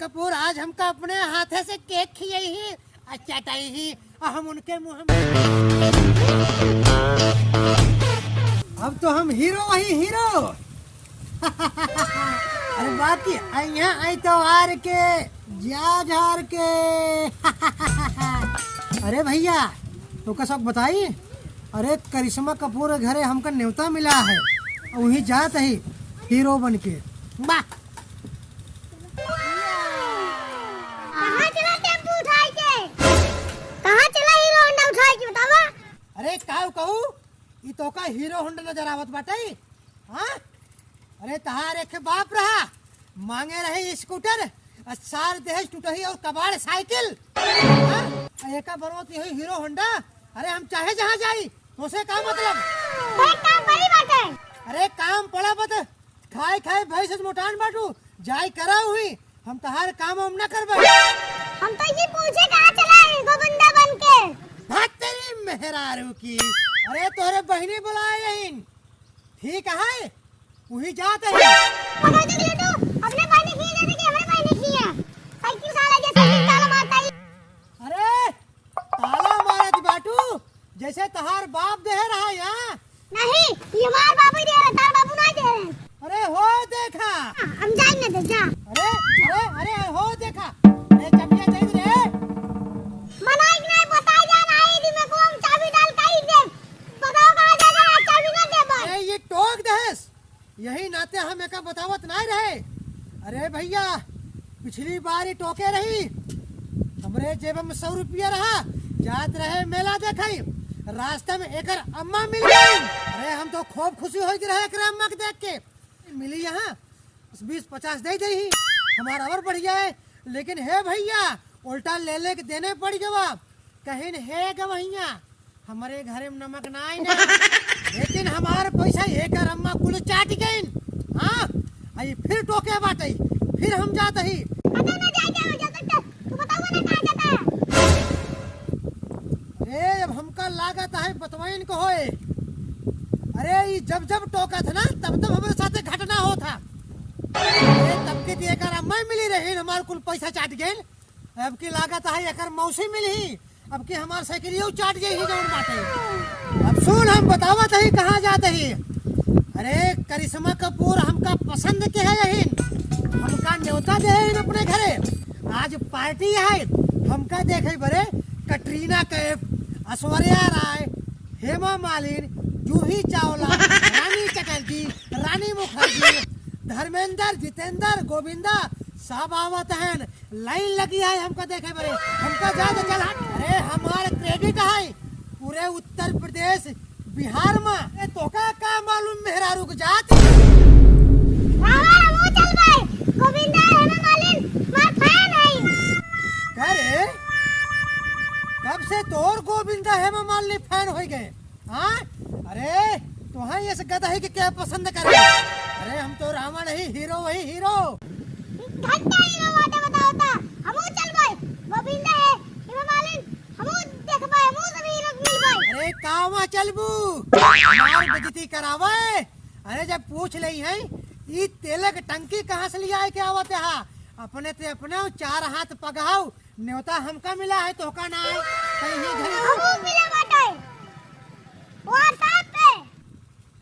कपूर आज हमका अपने हाथे से केक खिलाई ही चटाई ही और हम उनके मुंह में। अब तो हम हीरो वही हीरो। अरे बाकी यहाँ आई तो हार के जा झार के। अरे भैया तो का सब बताई। अरे करिश्मा कपूर घरे हमका न्योता मिला है और वही जात है हीरो बन के। वाह कहाँ चला टेम्पो उठाई के? कहाँ चला हीरो होंडा उठाई के बतावा? अरे कहू ई तो का हीरो होंडा नजर आवत बाटे। हाँ अरे तहार एक बाप रहा मांगे रहे स्कूटर सार देश टूटही और कबाड़ साइकिल। एक बरोत यही हीरो होंडा। अरे हम चाहे जहाँ जाई तो से का मतलब। एक काम बड़ी बात है। अरे काम पड़ा बत खाए खाए भैंस मोटान बाटू जाई करा हुई हम तहार काम हम न करबे। हम तो ये पूछे कहाँ चला है गोविंदा बन के। भाग तेरी मेहरारू की। अरे तोरे बहनी बुलाए यहीं ठीक है वही जात है। पकड़ के ले तो अपने भाई ने किया जाने कि हमारे भाई ने किया। साइकिल साला जैसे ताला मारता है। अरे ताला मारत बाटू जैसे तहार बाप दे रहा यहाँ। नहीं ये हमारे बाबू दे रहा तार बाबू नहीं दे रहे। अरे हो देखा। हम जाएंगे तो जा। अरे अरे अरे हो देखा। अरे चबिया चाहिए रे। मनाई नहीं बताई जाना है यदि मैं को हम चाबी डाल के ही दे। बताओ कहाँ जाना है चाबी ना दे बस। अरे ये टोक दहेस यही नाते हम एक बतावत नहीं रहे। अरे भैया पिछली बार ही टोके रही हमरे जेब में 100 रुपया रहा जात रहे मेला देखाई रास्ते में एक अम्मा मिल गई। अरे हम तो खूब खुशी हो रहे एक अम्मा के देख के मिली यहाँ 20-50 दे दी ही हमारा और बढ़ जाए। लेकिन है भैया उल्टा ले के देने पड़ गवा कहीं है गवैया हमारे घर में नमक ना आई ना। लेकिन हमारे पैसा एक अम्मा कुल चाट गई। हाँ आई फिर टोके बाटे फिर हम जाते ही। पता ना जाए जा सकता तू बताओ ना कहाँ जाता है। अरे अब हमका लागत है बतवाइन को होए। अरे ये जब जब टोका था ना तब तब हमारे साथ घटना हो था। अरे तब के दिए कर अम्मा मिली रही हमारे कुल पैसा चाट गए। अब की लागत है एक मौसी मिली अब की हमारे साइकिल चाट गई ही जौन बाटे। अब सुन हम बतावत है कहाँ जाते ही। अरे करिश्मा कपूर हमका पसंद के है यही हमका न्योता दे अपने घरे आज पार्टी है। हमका देखे बरे कटरीना कैफ ऐश्वर्या राय हेमा मालिनी जूही चावला रानी चटर्जी रानी मुखर्जी धर्मेंद्र जितेंद्र गोविंदा सब आवत हैं लाइन लगी है हमका देखे बरे हमका ज्यादा चल। अरे हमारे क्रेडिट है पूरे उत्तर प्रदेश बिहार में तो का मालूम मेहरारू को जात। हमारा मुंह चल भाई गोविंदा हेमा मालिनी मार फैन है। अरे कब से तोर गोविंदा हेमा मालिनी फैन हो गए। हाँ अरे तुहां ये गधा है कि क्या पसंद करे। अरे हम तो रावण ही हीरो वही हीरो। घंटा हीरो बाटे बताओ ता हमू चल भाई गोविंदा है हेमा मालिनी हमू देख भाई हमू सब हीरो मिल भाई। अरे कावा चलबू हमार बेइज्जती करावे। अरे जब पूछ लई है ये तेलक टंकी कहाँ से लिया है क्या आवत है। अपने ते अपने 4 हाथ पगाओ न्योता हमका मिला है तो का ना है कहीं घर हमू मिला बाटे व्हाट्सएप पे।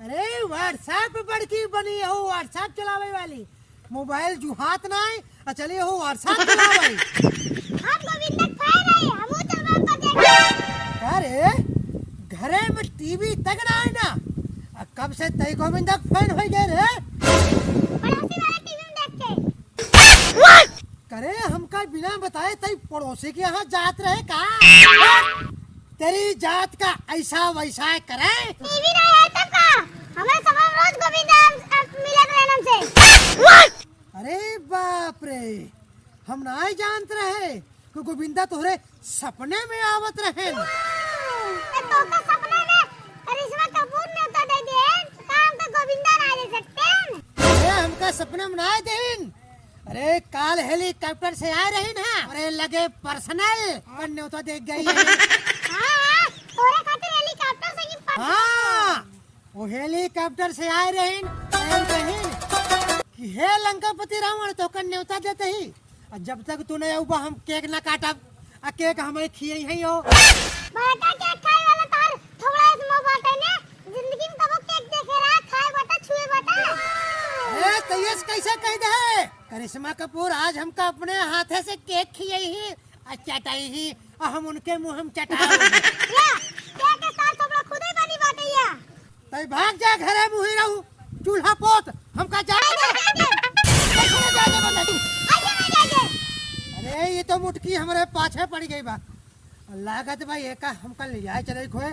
अरे व्हाट्सएप बड़की बनी हो व्हाट्सएप चलावे वाली मोबाइल जुहात ना है चलिए हो व्हाट्सएप चलावे। हम गोविंदा फैन है हमू चल बात देख। अरे घरे में टीवी तक ना है ना कब से तई गोविंदा फैन हो गए रे। पड़ोसी वाले टीवी में देख के। करे हमका बिना बताए तई पड़ोसी के यहाँ जात रहे का। तेरी जात का ऐसा वैसा करे। टीवी नहीं है तब का हमें सब रोज गोविंदा मिलत रहन हमसे। अरे बाप रे हम ना जानते रहे कि गोविंदा तोहरे सपने में आवत रहे। तो का सपने में करिश्मा कपूर ने तो दे दे काम तो गोविंदा ना दे सकते। अरे हमका सपने में ना देन। अरे काल हेलीकॉप्टर से आए रही ना अरे लगे पर्सनल करने तो देख गई है। हां तोरे खातिर हेलीकॉप्टर से की। हाँ वो हेलीकॉप्टर से आए रही कि हे लंकापति रावण तो न्योता देते ही और जब तक तू नहीं आऊबा हम केक ना काटब आ केक हमें खिए ही हो। बेटा केक खाए वाला तार थोड़ा इसमें बाटे ने जिंदगी में कबो केक देखे रहा खाए बेटा छुए बेटा। ए तयस कैसे कह दे करिश्मा कपूर आज हमका अपने हाथे से केक खिए ही और चटाई ही और हम उनके मुंह हम चटाए या केक के साथ थोड़ा खुद ही बनी बाटे या तई भाग जा घरे मुही रहू चूल्हा पोत हमका अरे ये तो मुटकी हमारे पाछे पड़ गई बा लागत भाई एक हमका ले जाए चले खोए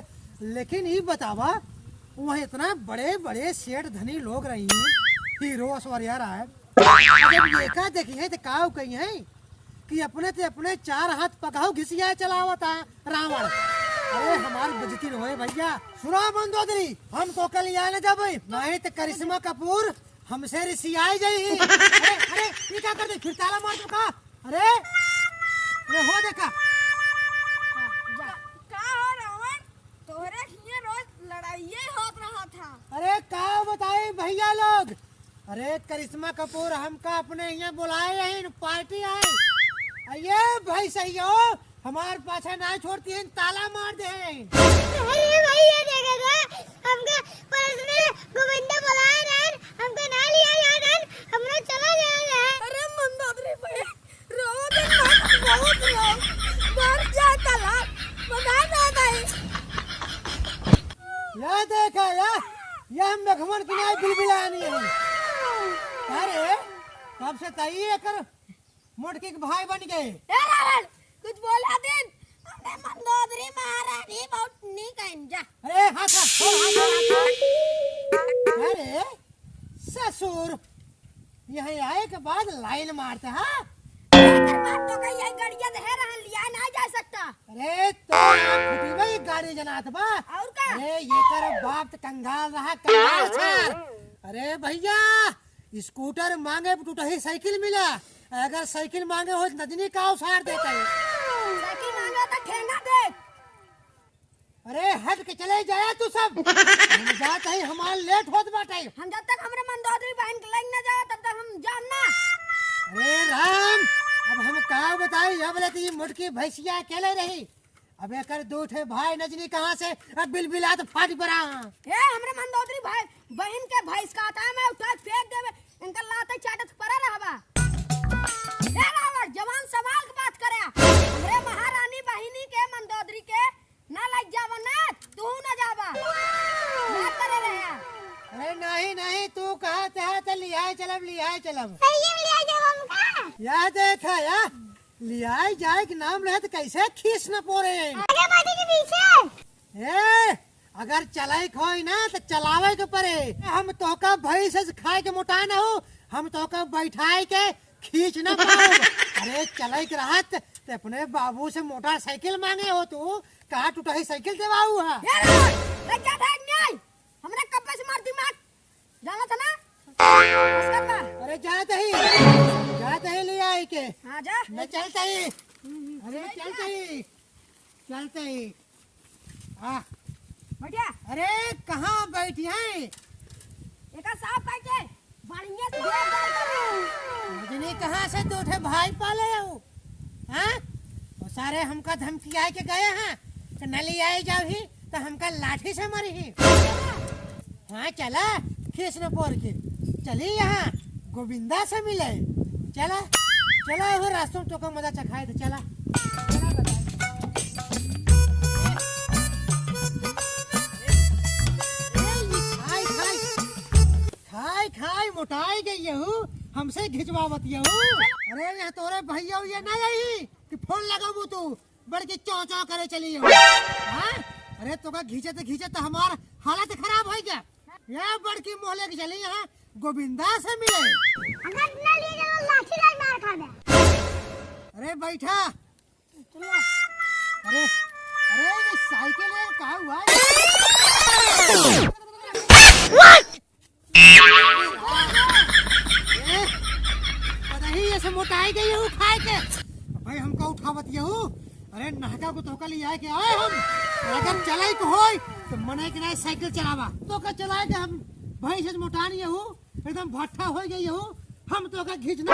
लेकिन ये बतावा वहाँ इतना बड़े बड़े सेठ धनी लोग रही हीरो ऐश्वर्या राय जब ये का देखी है तो काव कही है कि अपने ते अपने चार हाथ पकाओ घिसिया चलावता रावण। अरे हमारी बेइज्जती न होए भैया सुना मंदोदरी हम तो कल यहाँ न जब नहीं तो करिश्मा कपूर हमसे रिसियाई जाई। अरे ये क्या करते फिर ताला मार चुका। अरे हो देखा का हो रावण तोहरे हिये रोज लड़ाइये होत रहा था। अरे का बताए भैया लोग। अरे करिश्मा कपूर हमका अपने यहाँ बुलाए यही पार्टी आई ये भाई सही हो हमारे पाछे ना छोड़ती है ताला मार दे। अरे भैया देखा था हमका पर्स में गोविंदा बुलाए रहे हमका ना लिया यार हमने चला गया है। अरे मंदोदरी भाई रोज बहुत लोग मर जाता ला बता ना गई। या देखा या मेघमन की नाई बिलबिलानी है। अरे कब से तई कर मोटकी के भाई बन गए। ए रावण कुछ बोला दिन हमने मंदोदरी महारानी बहुत नी कहीं जा। अरे हाथ अरे ससुर यहाँ आए के बाद लाइन मारते हाँ बात तो कहीं यही गड़िया दे रहा लिया ना जा सकता। अरे तो फुटी भाई गाड़ी जनात बा और का अरे ये कर बाप तो कंगाल रहा कंगाल सर। अरे भैया स्कूटर मांगे टूटा ही साइकिल मिला अगर साइकिल मांगे हो नदनी का उसार देता है। साइकिल मांगा तो ठेंगा दे। अरे हट के चले जाया तू सब हम जाते ही हमारे लेट होत बाटे। हम जब तक हमरे मंदोदरी बहन के लाइन न जाए तब तक हम जानना। अरे राम अब हम का बताई अब लेती मुटकी भैंसिया अकेले रही अब एक दो ठे भाई नजनी कहाँ से अब बिलबिला तो फाट पड़ा। ए हमरे मंदोदरी भाई बहन के भैंस का आता मैं उठा फेंक देवे इनका लाते चाटत पड़ा रहबा। ए रावण जवान सवाल की बात करे हमरे महारानी बहिनी के मंदोदरी के ना लग जावा ना तू ना जावा बात करे रहे। अरे नहीं तू कहते है तो लिया चलब सही में लिया जाओ हमका या देखा या लिया जाए के नाम रहे तो कैसे खींच न पोरे। आगे बाजी के पीछे ए अगर चलाई खोई ना तो चलावे के परे हम तो का भैंस से खाए के मोटा ना हो हम तो का बैठाए के खींच ना पाओ। अरे चलाई के रहत तो अपने बाबू से मोटरसाइकिल मांगे हो तू कहाँ टूटा ही साइकिल देवाऊ है। ए रावण लग जा भाग नहीं हमरे कब्बे से मार दिमाग जाना था ना उसका मार। अरे जाते ही ले आई के हां जा मैं चलते ही अरे चलते ही आ बढ़िया अरे कहाँ बैठी है एका साफ काटे बढ़िया से घेर डाल कर मुझे कहाँ से दो ठे भाई पाले हो हाँ वो सारे हमका धमकी आए के गए हैं तो न ले आए जाओ ही तो हमका लाठी से मरी ही। हाँ चला खींच न पोर के चली यहाँ गोविंदा से मिले चला वो रास्तों तो का मजा चखाए तो चला खाई मोटाई गई हूँ हमसे घिचवावत यहू। अरे यहाँ तोरे भैया ये ना यही कि फोन लगाबू तू बड़की चौ चौ करे चली हो हाँ? अरे तो का घींचे तो हमार हालत खराब हो गया। ये बड़की मोहल्ले की चली यहाँ गोविंदा से मिले अगर ना लिए जाओ लाठी लाल मार खा दे। अरे बैठा अरे ये साइकिल है कहाँ हुआ ऐसे मोटाई गई हूँ खाए के भाई हमका उठावत यहू। अरे नहका को तो ले आए के आए हम अगर चलाई को होई तो मने के नहीं साइकिल चलावा तो का चलाए के हम भाई से मोटा नहीं हूँ एकदम भट्ठा हो गई हूँ हम तो का खींचना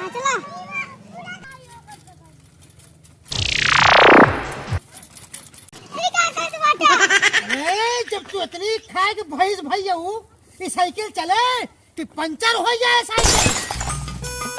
चला तू इतनी खाए कि भैंस भैया हूँ ये साइकिल चले कि पंचर हो जाए साइकिल